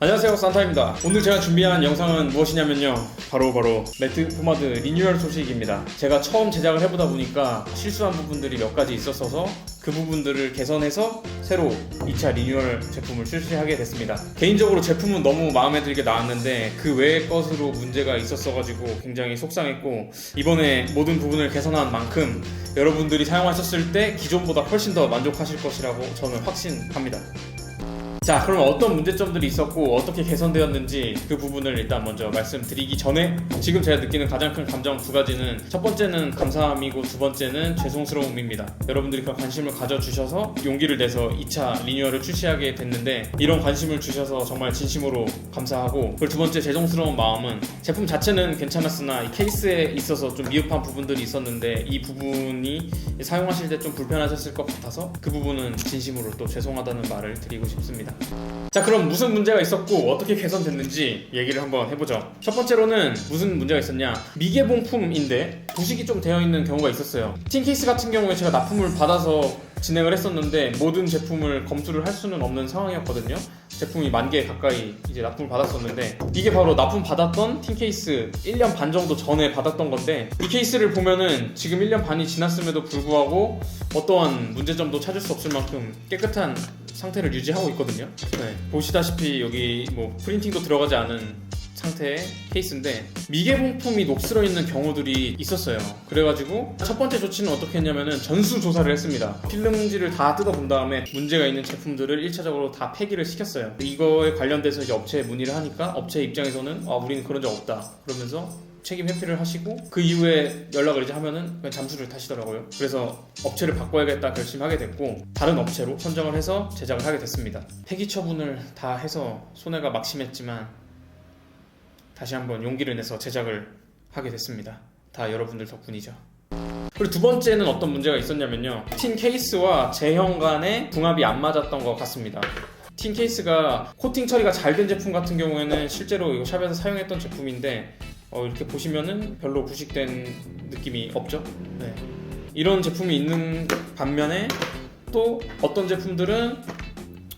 안녕하세요, 산타입니다. 오늘 제가 준비한 영상은 무엇이냐면요, 바로 매트 포마드 리뉴얼 소식입니다. 제가 처음 제작을 해보다 보니까 실수한 부분들이 몇 가지 있었어서 그 부분들을 개선해서 새로 2차 리뉴얼 제품을 출시하게 됐습니다. 개인적으로 제품은 너무 마음에 들게 나왔는데 그 외의 것으로 문제가 있었어가지고 굉장히 속상했고, 이번에 모든 부분을 개선한 만큼 여러분들이 사용하셨을 때 기존보다 훨씬 더 만족하실 것이라고 저는 확신합니다. 자, 그럼 어떤 문제점들이 있었고 어떻게 개선되었는지 그 부분을 일단 먼저 말씀드리기 전에, 지금 제가 느끼는 가장 큰 감정 두 가지는, 첫 번째는 감사함이고 두 번째는 죄송스러움입니다. 여러분들이 그 관심을 가져주셔서 용기를 내서 2차 리뉴얼을 출시하게 됐는데, 이런 관심을 주셔서 정말 진심으로 감사하고, 그리고 두 번째 죄송스러운 마음은, 제품 자체는 괜찮았으나 이 케이스에 있어서 좀 미흡한 부분들이 있었는데 이 부분이 사용하실 때 좀 불편하셨을 것 같아서 그 부분은 진심으로 또 죄송하다는 말을 드리고 싶습니다. 자, 그럼 무슨 문제가 있었고 어떻게 개선됐는지 얘기를 한번 해보죠. 첫 번째로는 무슨 문제가 있었냐, 미개봉품인데 부식이 좀 되어 있는 경우가 있었어요. 틴 케이스 같은 경우에 제가 납품을 받아서 진행을 했었는데 모든 제품을 검수를 할 수는 없는 상황이었거든요. 제품이 10,000개 가까이 이제 납품을 받았었는데, 이게 바로 납품 받았던 틴 케이스 1년 반 정도 전에 받았던 건데, 이 케이스를 보면은 지금 1년 반이 지났음에도 불구하고 어떠한 문제점도 찾을 수 없을 만큼 깨끗한 상태를 유지하고 있거든요. 네, 보시다시피 여기 뭐 프린팅도 들어가지 않은 상태의 케이스인데 미개봉품이 녹슬어 있는 경우들이 있었어요. 그래가지고 첫 번째 조치는 어떻게 했냐면은 전수 조사를 했습니다. 필름지를 다 뜯어본 다음에 문제가 있는 제품들을 1차적으로 다 폐기를 시켰어요. 이거에 관련돼서 이제 업체에 문의를 하니까 업체 입장에서는 우리는 그런 적 없다 그러면서 책임 회피를 하시고, 그 이후에 연락을 이제 하면은 그냥 잠수를 타시더라고요. 그래서 업체를 바꿔야겠다 결심하게 됐고, 다른 업체로 선정을 해서 제작을 하게 됐습니다. 폐기 처분을 다 해서 손해가 막심했지만 다시 한번 용기를 내서 제작을 하게 됐습니다. 다 여러분들 덕분이죠. 그리고 두 번째는 어떤 문제가 있었냐면요, 틴 케이스와 제형 간의 궁합이 안 맞았던 것 같습니다. 틴 케이스가 코팅 처리가 잘 된 제품 같은 경우에는 실제로 이거 샵에서 사용했던 제품인데 이렇게 보시면은 별로 부식된 느낌이 없죠. 네. 이런 제품이 있는 반면에 또 어떤 제품들은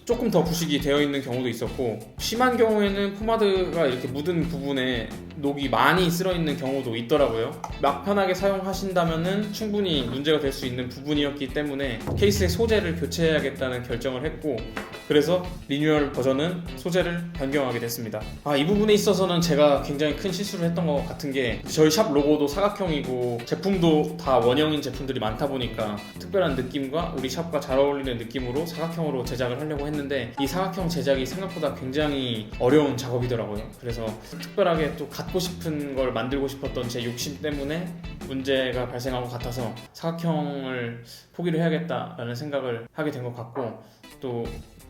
조금 더 부식이 되어 있는 경우도 있었고, 심한 경우에는 포마드가 이렇게 묻은 부분에 녹이 많이 쓸어 있는 경우도 있더라고요. 막 편하게 사용하신다면은 충분히 문제가 될 수 있는 부분이었기 때문에 케이스의 소재를 교체해야겠다는 결정을 했고, 그래서 리뉴얼 버전은 소재를 변경하게 됐습니다. 이 부분에 있어서는 제가 굉장히 큰 실수를 했던 것 같은 게, 저희 샵 로고도 사각형이고 제품도 다 원형인 제품들이 많다 보니까 특별한 느낌과 우리 샵과 잘 어울리는 느낌으로 사각형으로 제작을 하려고 했는데, 이 사각형 제작이 생각보다 굉장히 어려운 작업이더라고요. 그래서 특별하게 또 갖고 싶은 걸 만들고 싶었던 제 욕심 때문에 문제가 발생한 것 같아서 사각형을 포기를 해야겠다라는 생각을 하게 된 것 같고, 또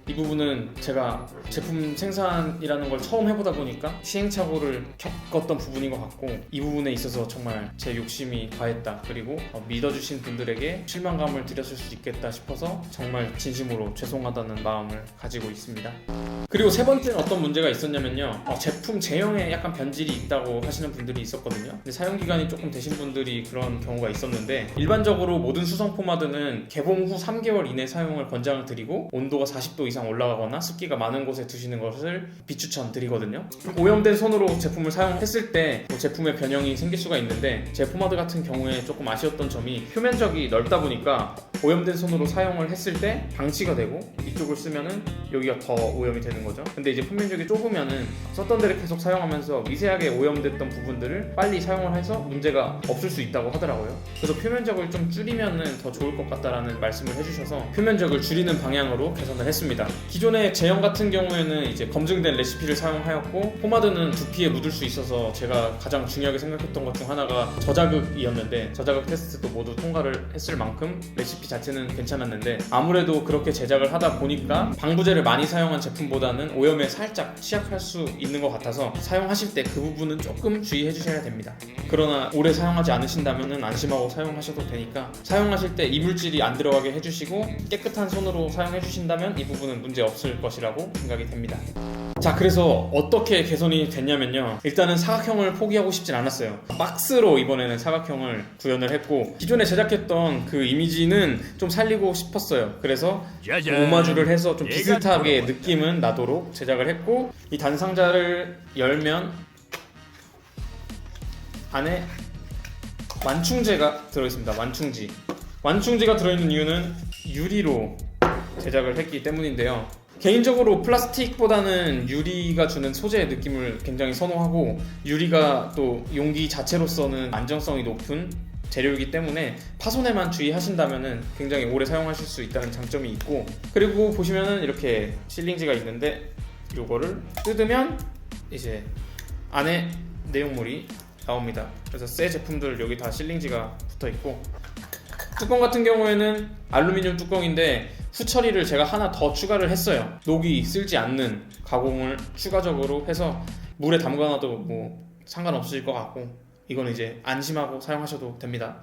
이 부분은 제가 제품 생산이라는 걸 처음 해보다 보니까 시행착오를 겪었던 부분인 것 같고, 이 부분에 있어서 정말 제 욕심이 과했다, 그리고 믿어주신 분들에게 실망감을 드렸을 수 있겠다 싶어서 정말 진심으로 죄송하다는 마음을 가지고 있습니다. 그리고 세 번째는 어떤 문제가 있었냐면요, 제품 제형에 약간 변질이 있다고 하시는 분들이 있었거든요. 근데 사용기간이 조금 되신 분들이 그런 경우가 있었는데, 일반적으로 모든 수성 포마드는 개봉 후 3개월 이내 사용을 권장을 드리고, 온도가 40도 이상 올라가거나 습기가 많은 곳에 두시는 것을 비추천 드리거든요. 오염된 손으로 제품을 사용했을 때 제품의 변형이 생길 수가 있는데, 제 포마드 같은 경우에 조금 아쉬웠던 점이, 표면적이 넓다 보니까 오염된 손으로 사용을 했을 때 방치가 되고, 이쪽을 쓰면은 여기가 더 오염이 되는 거죠. 근데 이제 표면적이 좁으면은 썼던 데를 계속 사용하면서 미세하게 오염됐던 부분들을 빨리 사용을 해서 문제가 없을 수 있다고 하더라고요. 그래서 표면적을 좀 줄이면은 더 좋을 것 같다라는 말씀을 해주셔서 표면적을 줄이는 방향으로 개선을 했습니다. 기존의 제형 같은 경우에는 이제 검증된 레시피를 사용하였고, 포마드는 두피에 묻을 수 있어서 제가 가장 중요하게 생각했던 것 중 하나가 저자극이었는데, 저자극 테스트도 모두 통과를 했을 만큼 레시피 자체는 괜찮았는데, 아무래도 그렇게 제작을 하다 보니까 방부제를 많이 사용한 제품보다는 오염에 살짝 취약할 수 있는 것 같아서 사용하실 때 그 부분은 조금 주의해 주셔야 됩니다. 그러나 오래 사용하지 않으신다면 안심하고 사용하셔도 되니까, 사용하실 때 이물질이 안 들어가게 해주시고 깨끗한 손으로 사용해 주신다면 이 부분은 문제 없을 것이라고 생각이 됩니다. 자, 그래서 어떻게 개선이 됐냐면요, 일단은 사각형을 포기하고 싶진 않았어요. 박스로 이번에는 사각형을 구현을 했고, 기존에 제작했던 그 이미지는 좀 살리고 싶었어요. 그래서 오마주를 해서 좀 비슷하게 느낌은 나도록 제작을 했고, 이 단상자를 열면 안에 완충제가 들어있습니다. 완충지가 들어있는 이유는 유리로 제작을 했기 때문인데요, 개인적으로 플라스틱보다는 유리가 주는 소재의 느낌을 굉장히 선호하고, 유리가 또 용기 자체로서는 안정성이 높은 재료이기 때문에 파손에만 주의하신다면 굉장히 오래 사용하실 수 있다는 장점이 있고, 그리고 보시면은 이렇게 실링지가 있는데 이거를 뜯으면 이제 안에 내용물이 나옵니다. 그래서 새 제품들 여기 다 실링지가 붙어 있고, 뚜껑 같은 경우에는 알루미늄 뚜껑인데 후처리를 제가 하나 더 추가를 했어요. 녹이 쓸지 않는 가공을 추가적으로 해서 물에 담가놔도 뭐 상관없을 것 같고, 이건 이제 안심하고 사용하셔도 됩니다.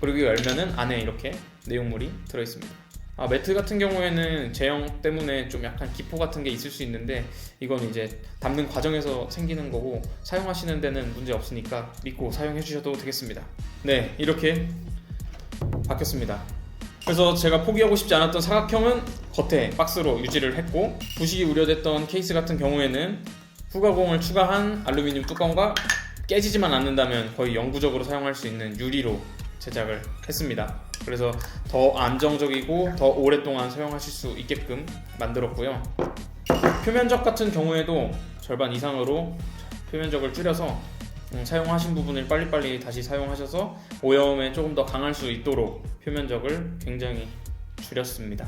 그리고 열면은 안에 이렇게 내용물이 들어있습니다. 매트 같은 경우에는 제형 때문에 좀 약간 기포 같은 게 있을 수 있는데, 이건 이제 담는 과정에서 생기는 거고 사용하시는 데는 문제 없으니까 믿고 사용해 주셔도 되겠습니다. 네, 이렇게 바뀌었습니다. 그래서 제가 포기하고 싶지 않았던 사각형은 겉에 박스로 유지를 했고, 부식이 우려됐던 케이스 같은 경우에는 후가공을 추가한 알루미늄 뚜껑과 깨지지만 않는다면 거의 영구적으로 사용할 수 있는 유리로 제작을 했습니다. 그래서 더 안정적이고 더 오랫동안 사용하실 수 있게끔 만들었고요. 표면적 같은 경우에도 절반 이상으로 표면적을 줄여서 사용하신 부분을 빨리빨리 다시 사용하셔서 오염에 조금 더 강할 수 있도록 표면적을 굉장히 줄였습니다.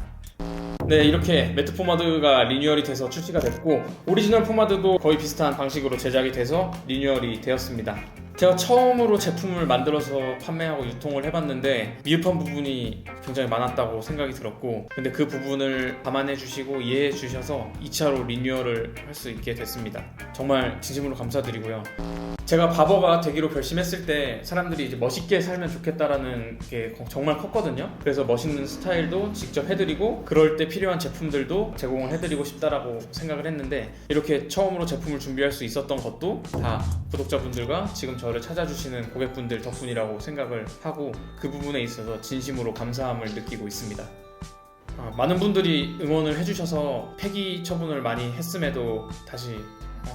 네, 이렇게 매트 포마드가 리뉴얼이 돼서 출시가 됐고, 오리지널 포마드도 거의 비슷한 방식으로 제작이 돼서 리뉴얼이 되었습니다. 제가 처음으로 제품을 만들어서 판매하고 유통을 해봤는데 미흡한 부분이 굉장히 많았다고 생각이 들었고, 근데 그 부분을 감안해 주시고 이해해 주셔서 2차로 리뉴얼을 할 수 있게 됐습니다. 정말 진심으로 감사드리고요. 제가 바버가 되기로 결심했을 때 사람들이 이제 멋있게 살면 좋겠다라는 게 정말 컸거든요. 그래서 멋있는 스타일도 직접 해드리고 그럴 때 필요한 제품들도 제공을 해드리고 싶다라고 생각을 했는데, 이렇게 처음으로 제품을 준비할 수 있었던 것도 다 구독자분들과 지금 저를 찾아주시는 고객분들 덕분이라고 생각을 하고, 그 부분에 있어서 진심으로 감사함을 느끼고 있습니다. 많은 분들이 응원을 해주셔서 폐기 처분을 많이 했음에도 다시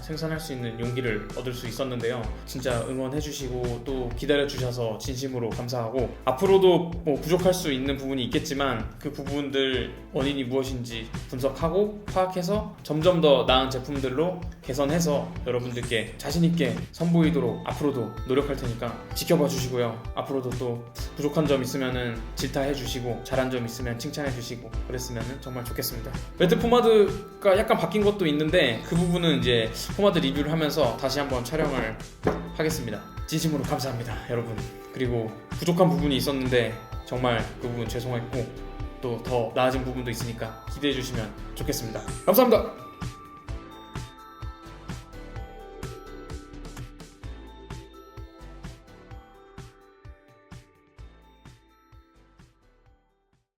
생산할 수 있는 용기를 얻을 수 있었는데요, 진짜 응원해주시고 또 기다려주셔서 진심으로 감사하고, 앞으로도 뭐 부족할 수 있는 부분이 있겠지만 그 부분들 원인이 무엇인지 분석하고 파악해서 점점 더 나은 제품들로 개선해서 여러분들께 자신있게 선보이도록 앞으로도 노력할 테니까 지켜봐 주시고요. 앞으로도 또 부족한 점 있으면 질타해 주시고 잘한 점 있으면 칭찬해 주시고 그랬으면 정말 좋겠습니다. 매트 포마드가 약간 바뀐 것도 있는데 그 부분은 이제 포마드 리뷰를 하면서 다시 한번 촬영을 하겠습니다. 진심으로 감사합니다, 여러분. 그리고 부족한 부분이 있었는데 정말 그 부분 죄송했고, 또 더 나아진 부분도 있으니까 기대해 주시면 좋겠습니다. 감사합니다.